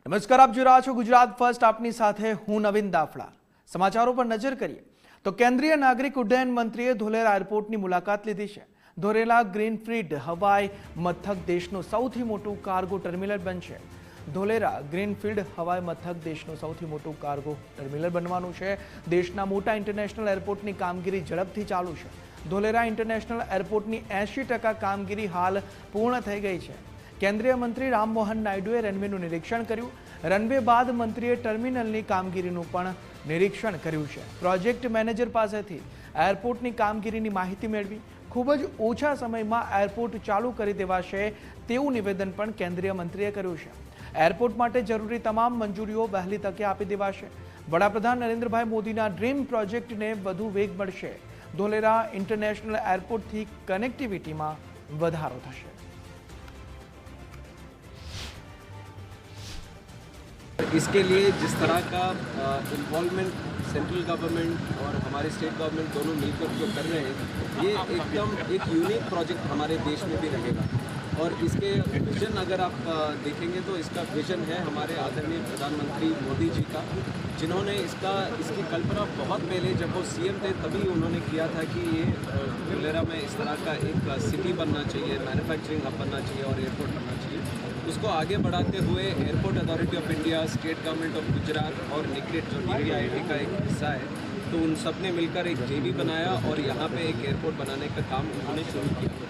નમસ્કાર, આપ જોઈ રહ્યા છો ગુજરાત ફર્સ્ટ. આપની સાથે હું નવીન દાફડા. સમાચારો પર નજર કરીએ તો કેન્દ્રીય નાગરિક ઉડ્ડયન મંત્રીએ ધોલેરા એરપોર્ટની મુલાકાત લીધી છે. ધોલેરા ગ્રીનફિલ્ડ હવાઈ મથક દેશનું સૌથી મોટું કાર્ગો ટર્મિનલ બનશે. ધોલેરા ગ્રીનફિલ્ડ હવાઈ મથક દેશનું સૌથી મોટું કાર્ગો ટર્મિનલ બનવાનું છે. દેશના મોટા ઇન્ટરનેશનલ એરપોર્ટની કામગીરી ઝડપથી ચાલુ છે. ધોલેરા ઇન્ટરનેશનલ એરપોર્ટની 80% કામગીરી હાલ પૂર્ણ થઈ ગઈ છે. કેન્દ્રીય મંત્રી રામમોહન નાયડુએ રનવેનું નિરીક્ષણ કર્યું. રનવે બાદ મંત્રીએ ટર્મિનલની કામગીરીનું પણ નિરીક્ષણ કર્યું છે. પ્રોજેક્ટ મેનેજર પાસેથી એરપોર્ટની કામગીરીની માહિતી મેળવી. ખૂબ જ ઓછા સમયમાં એરપોર્ટ ચાલુ કરી દેવાશે તેવું નિવેદન પણ કેન્દ્રીય મંત્રીએ કર્યું છે. એરપોર્ટ માટે જરૂરી તમામ મંજૂરીઓ વહેલી તકે આપી દેવાશે. વડાપ્રધાન નરેન્દ્રભાઈ મોદીના ડ્રીમ પ્રોજેક્ટને વધુ વેગ મળશે. ધોલેરા ઇન્ટરનેશનલ એરપોર્ટથી કનેક્ટિવિટીમાં વધારો થશે. इसके लिए जिस तरह का इन्वॉल्वमेंट सेंट्रल गवर्नमेंट और हमारे स्टेट गवर्नमेंट दोनों मिलकर जो कर रहे हैं, ये एकदम एक यूनिक प्रोजेक्ट हमारे देश में भी रहेगा. और इसके विजन अगर आप देखेंगे तो इसका विजन है हमारे आदरणीय प्रधानमंत्री मोदी जी का, जिन्होंने इसकी कल्पना बहुत पहले जब वो सीएम थे तभी उन्होंने किया था कि ये धोलेरा में इस तरह का एक सिटी बनना चाहिए, मैन्युफैक्चरिंग हब बनना चाहिए और एयरपोर्ट बनना चाहिए. उसको आगे बढ़ाते हुए airport authority of India, state government of Gujarat और निकलेट जो DPIIT का एक हिस्सा है, तो उन सब ने मिलकर एक JV बनाया और यहाँ पे एक एयरपोर्ट बनाने का काम उन्होंने शुरू किया.